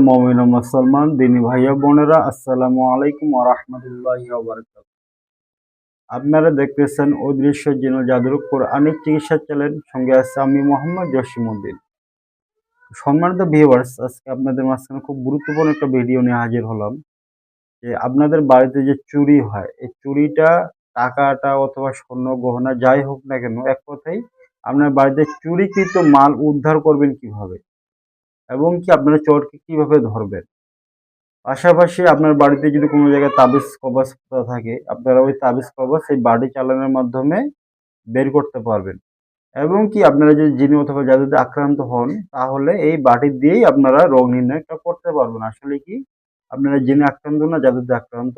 মুমিন ও মুসলমান দিনী ভাইয়া বোনেরা, আসসালামু আলাইকুম ওয়া রাহমাতুল্লাহি ওয়া বারাকাতুহু। আপনারা দেখতেছেন অদৃশ্য জিন ও জাদুর কোরআনিক চিকিৎসা চ্যানেল, সঙ্গে আছে আমি মোহাম্মদ জসিমউদ্দিন। সম্মানিত ভিউয়ার্স, আজকে আপনাদের মাঝখানে খুব গুরুত্বপূর্ণ একটা ভিডিও নিয়ে হাজির হলাম। যে আপনাদের বাড়িতে যে চুরি হয়, এই চুরিটা টাকাটা অথবা স্বর্ণ গহনা যাই হোক না কেন, এক কথায় আপনার বাড়িতে চুরিকৃত মাল উদ্ধার করবেন কিভাবে এবং কি আপনারা চোরকে কিভাবে ধরবেন। পাশাপাশি আপনার বাড়িতে যদি কোনো জায়গায় তাবিজ কবজ থাকে, আপনারা ওই তাবিজ কবজ এই বাড়ি চালানোর মাধ্যমে বের করতে পারবেন। এবং কি আপনারা যদি জিন অথবা জাদুতে আক্রান্ত হন, তাহলে এই বাড়ি দিয়েই আপনারা রোগ নির্ণয়টা করতে পারবেন। আসলে কি আপনারা জিনে আক্রান্ত না জাদুতে আক্রান্ত,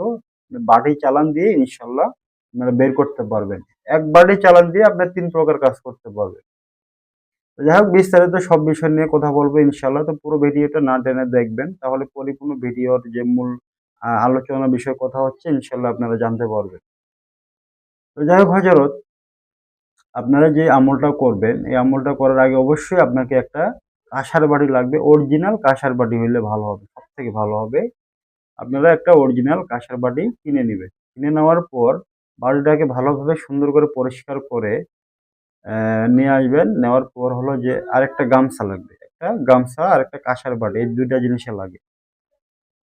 বাড়ি চালান দিয়ে ইনশাল্লাহ আপনারা বের করতে পারবেন। এক বাড়ি চালান দিয়ে আপনার 3 প্রকার কাজ করতে পারবেন। তো যাই হোক, বিস্তারিত সব বিষয় নিয়ে কথা বলবো ইনশাল্লাহ। তো পুরো ভিডিওটা না টেনে দেখবেন, তাহলে পরিপূর্ণ ভিডিওর যে মূল আলোচনা বিষয় কথা হচ্ছে ইনশাল্লাহ আপনারা জানতে পারবেন। তো যাই হোক হযরত, আপনারা যে আমলটা করবেন, এই আমলটা করার আগে অবশ্যই আপনাকে একটা কাঁসার বাটি লাগবে। অরিজিনাল কাঁসার বাটি হইলে ভালো হবে, সব থেকে ভালো হবে। আপনারা একটা অরিজিনাল কাঁসার বাটি কিনে নেবেন। কিনে নেওয়ার পর বাটিটাকে ভালোভাবে সুন্দর করে পরিষ্কার করে নিয়ে আসবেন। নেওয়ার পর হলো যে আরেকটা গামছা লাগবে, একটা গামছা আর একটা কাঁসার বাটি, এই 2টা জিনিসে লাগে।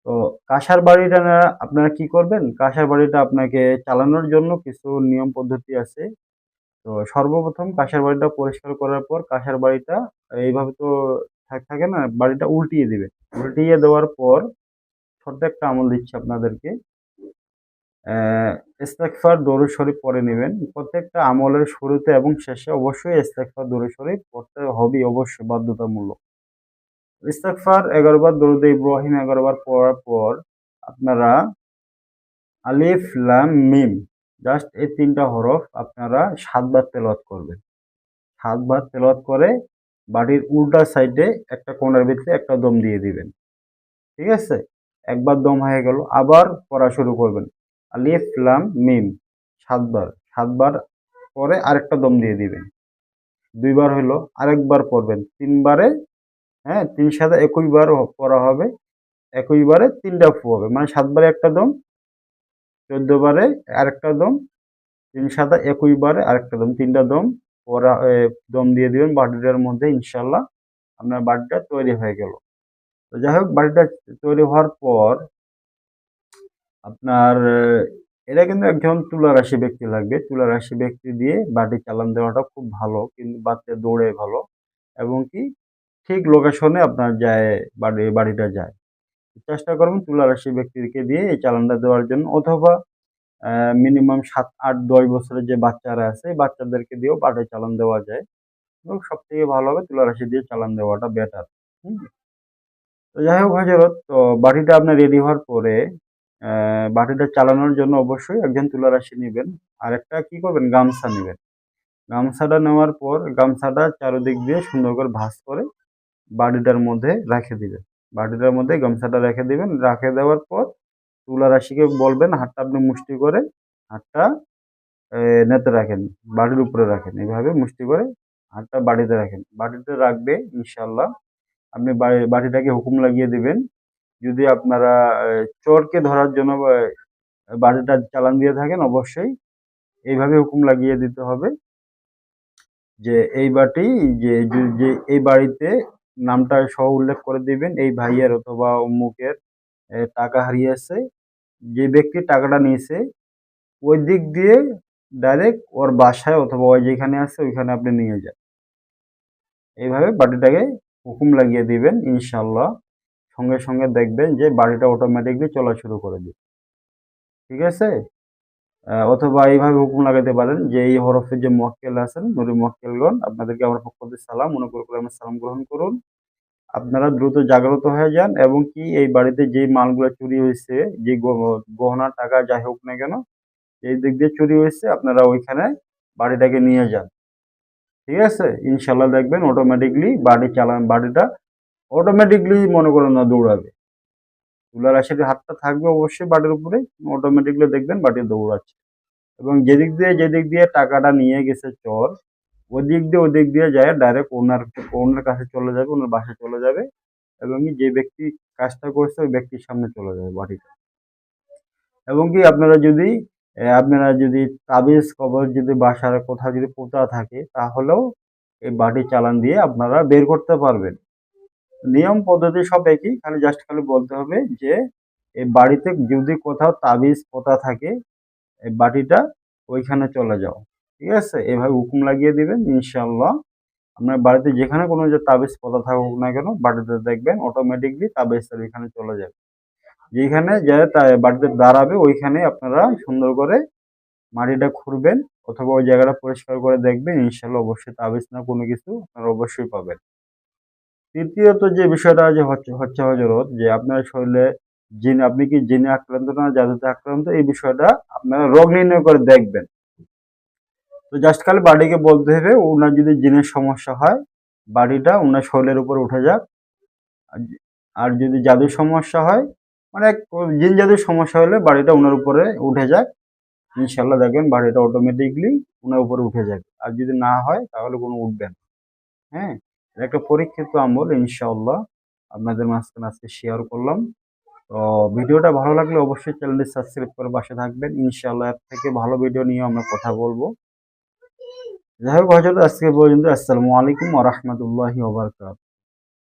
তো কাঁসার বাড়িটা আপনারা কি করবেন, কাঁসার বাড়িটা আপনাকে চালানোর জন্য কিছু নিয়ম পদ্ধতি আছে। তো সর্বপ্রথম কাঁসার বাড়িটা পরিষ্কার করার পর কাঁসার বাড়িটা এইভাবে তো থাকে না, বাড়িটা উল্টিয়ে দিবেন। উল্টিয়ে দেওয়ার পর ছোট্ট একটা আমল দিচ্ছি আপনাদেরকে। ইস্তেগফার দরুদ শরীফ পড়ে নেবেন। প্রত্যেকটা আমলের শুরুতে এবং শেষে অবশ্যই ইস্তেগফার দরুদ শরীফ পড়তে হবে, অবশ্যই বাধ্যতামূলক। ইস্তেগফার 11 বার, দরুদ ইব্রাহিম 11 বার পড়ার পর আপনারা আলিফ লাম মিম জাস্ট এই 3টা হরফ আপনারা 7 বার তেলাওয়াত করবেন। 7 বার তেলাওয়াত করে বাড়ির উল্টা সাইডে একটা কোণার ভিতরে একটা দম দিয়ে দিবেন। ঠিক আছে? একবার দম হয়ে গেল, আবার পড়া শুরু করবেন। আলিফ লাম মিম 7 বার। 7 বার পরে আরেকটা দম দিয়ে দিবেন। 2 বার হইলো, আরেকবার পড়বেন। 3 বারে, হ্যাঁ, 3 সাথে 21 বার পড়া হবে। 21 বারে 3টা ফু হবে। মানে 7 বারে একটা দম, 14 বারে আরেকটা দম, 3 সাথে 21 বারে আরেকটা দম, 3টা দম পড়া দম দিয়ে দিবেন বাটিটার মধ্যে। ইনশাআল্লাহ আপনার বাটিটা তৈরি হয়ে গেল। তো যাই হোক, বাটিটা তৈরি হওয়ার পর আপনার এটা কিন্তু একজন তুলা রাশি ব্যক্তি লাগবে। তুলা রাশি ব্যক্তি দিয়ে বাটি চালান দেওয়াটা খুব ভালো, কিন্তু বাড়িতে দৌড়ে ভালো এবং কি ঠিক লোকেশনে আপনার যায়, বাড়িটা যায়। চেষ্টা করবেন তুলা রাশি ব্যক্তিকে দিয়ে এই চালানটা দেওয়ার জন্য, অথবা মিনিমাম 7, 8, 10 বছরের যে বাচ্চারা আছে এই বাচ্চাদেরকে দিয়েও বাটি চালান দেওয়া যায়। এবং সব থেকে ভালো হবে তুলা রাশি দিয়ে চালান দেওয়াটা বেটার। তো যাই হোক হযরত, তো বাটিটা আপনার রেডি হওয়ার পরে বাটিটা চালানোর জন্য অবশ্যই একজন তুলা রাশি নিবেন। আর একটা কি করবেন, গামছা নিবেন। গামছাটা নেওয়ার পর গামছাটা চারদিক দিয়ে সুন্দর করে ভাঁজ করে বাটিটার মধ্যে রেখে দিবেন। বাটিটার মধ্যে গামছাটা রেখে দিবেন। রেখে দেওয়ার পর তুলা রাশিকে বলবেন হাতটা আপনি মুষ্টি করে, হাতটা নেতে রাখেন, বাটির উপরে রাখেন। এভাবে মুষ্টি করে হাতটা বাটিতে রাখেন। বাটিতে রাখবে ইনশাআল্লাহ। আপনি বাটিটাকে হুকুম লাগিয়ে দিবেন। যদি আপনারা চোরকে ধরার জন্য বাটিটা চালান দিয়ে থাকেন, অবশ্যই এইভাবে হুকুম লাগিয়ে দিতে হবে যে এই বাটি, যে যে এই বাড়িতে নামটা সহ উল্লেখ করে দিবেন, এই ভাইয়ের অথবা অমুকের টাকা হারিয়েছে। যে ব্যক্তি টাকাটা নিয়েছে ওই দিক দিয়ে ডাইরেক্ট ওর বাসায় অথবা ওই যেখানে আছে ওইখানে আপনি নিয়ে যান। এইভাবে বাটিটাকে হুকুম লাগিয়ে দিবেন ইনশাআল্লাহ। সঙ্গে সঙ্গে দেখবেন যে বাড়িটা অটোমেটিকলি চলা শুরু করে দিবে। ঠিক আছে? অথবা এইভাবে হুকুম লাগাতে পারেন যে এই হরফের যে মুয়াক্কেল আছেন, নুরি মুয়াক্কেলগণ, আপনাদেরকে আমার পক্ষ থেকে সালাম, অনুগ্রহ করে আমার সালাম গ্রহণ করুন। আপনারা দ্রুত জাগ্রত হয়ে যান এবং কি এই বাড়িতে যে মালগুলো চুরি হয়েছে, যে গহনা টাকা যাই হোক না কেন, এই দিক দিয়ে চুরি হয়েছে, আপনারা ওইখানে বাড়িটাকে নিয়ে যান। ঠিক আছে? ইনশাআল্লাহ দেখবেন অটোমেটিকলি বাড়িটা অটোমেটিকলি মনে করেন না দৌড়াবে। তুলা রাশির হাতটা থাকবে অবশ্যই বাড়ির উপরে, অটোমেটিকলি দেখবেন বাড়ি দৌড়াচ্ছে। এবং যেদিক দিয়ে টাকাটা নিয়ে গেছে চোর, ওদিক দিয়ে যায় ডাইরেক্ট ওনার কাছে চলে যাবে, ওনার বাসায় চলে যাবে এবং কি যে ব্যক্তি কাজটা করছে ওই ব্যক্তির সামনে চলে যাবে বাড়িটা। এবং কি আপনারা যদি তাবিজ কবজ যদি বাসার কোথাও যদি পোতা থাকে তাহলেও এই বাড়ি চালান দিয়ে আপনারা বের করতে পারবেন। নিয়ম পদ্ধতি সব একই, খালি বলতে হবে যে এই বাড়িতে যদি কোথাও তাবিজ পোতা থাকে এই বাটিটা ওইখানে চলে যাও, ঠিক আছে? এভাবে হুকুম লাগিয়ে দিবেন, ইনশাআল্লাহ আপনার বাড়িতে যেখানে কোনো যে তাবিজ পোতা থাকুক না কেন বাড়িতে দেখবেন অটোমেটিকলি তাবিজটা ওইখানে চলে যাবে। যেখানে যে বাড়িতে দাঁড়াবে ওইখানে আপনারা সুন্দর করে মাটিটা খুঁড়বেন অথবা ওই জায়গাটা পরিষ্কার করে দেখবেন, ইনশাআল্লাহ অবশ্যই তাবিজ না কোনো কিছু আপনারা অবশ্যই পাবেন। তৃতীয়ত যে বিষয়টা যে হচ্ছে হজরত, যে আপনার শরীরে আপনি কি জিনে আক্রান্ত না জাদুতে আক্রান্ত, এই বিষয়টা আপনারা রোগ নির্ণয় করে দেখবেন। তো জাস্ট খালি বাড়িকে বলতে হবে ওনার যদি জিনের সমস্যা হয় বাড়িটা ওনার শরীরের উপর উঠে যাক। আর যদি জাদুর সমস্যা হয় মানে জিন জাদুর সমস্যা হলে বাড়িটা ওনার উপরে উঠে যাক, ইনশাল্লাহ দেখবেন বাড়িটা অটোমেটিকলি ওনার উপরে উঠে যাবে। আর যদি না হয় তাহলে কোনো উঠবে না। হ্যাঁ, এটা একটা পরীক্ষিত আমল, ইনশাআল্লাহ আপনাদের মাঝখানে আজকে শেয়ার করলাম। তো ভিডিওটা ভালো লাগলে অবশ্যই চ্যানেলটি সাবস্ক্রাইব করে পাশে থাকবেন, ইনশাআল্লাহ এর থেকে ভালো ভিডিও নিয়ে আমরা কথা বলবো। যাই হোক হজরত আজকে পর্যন্ত, আসসালামু আলাইকুম ওয়া রাহমাতুল্লাহি ওয়া বারাকাতুহু।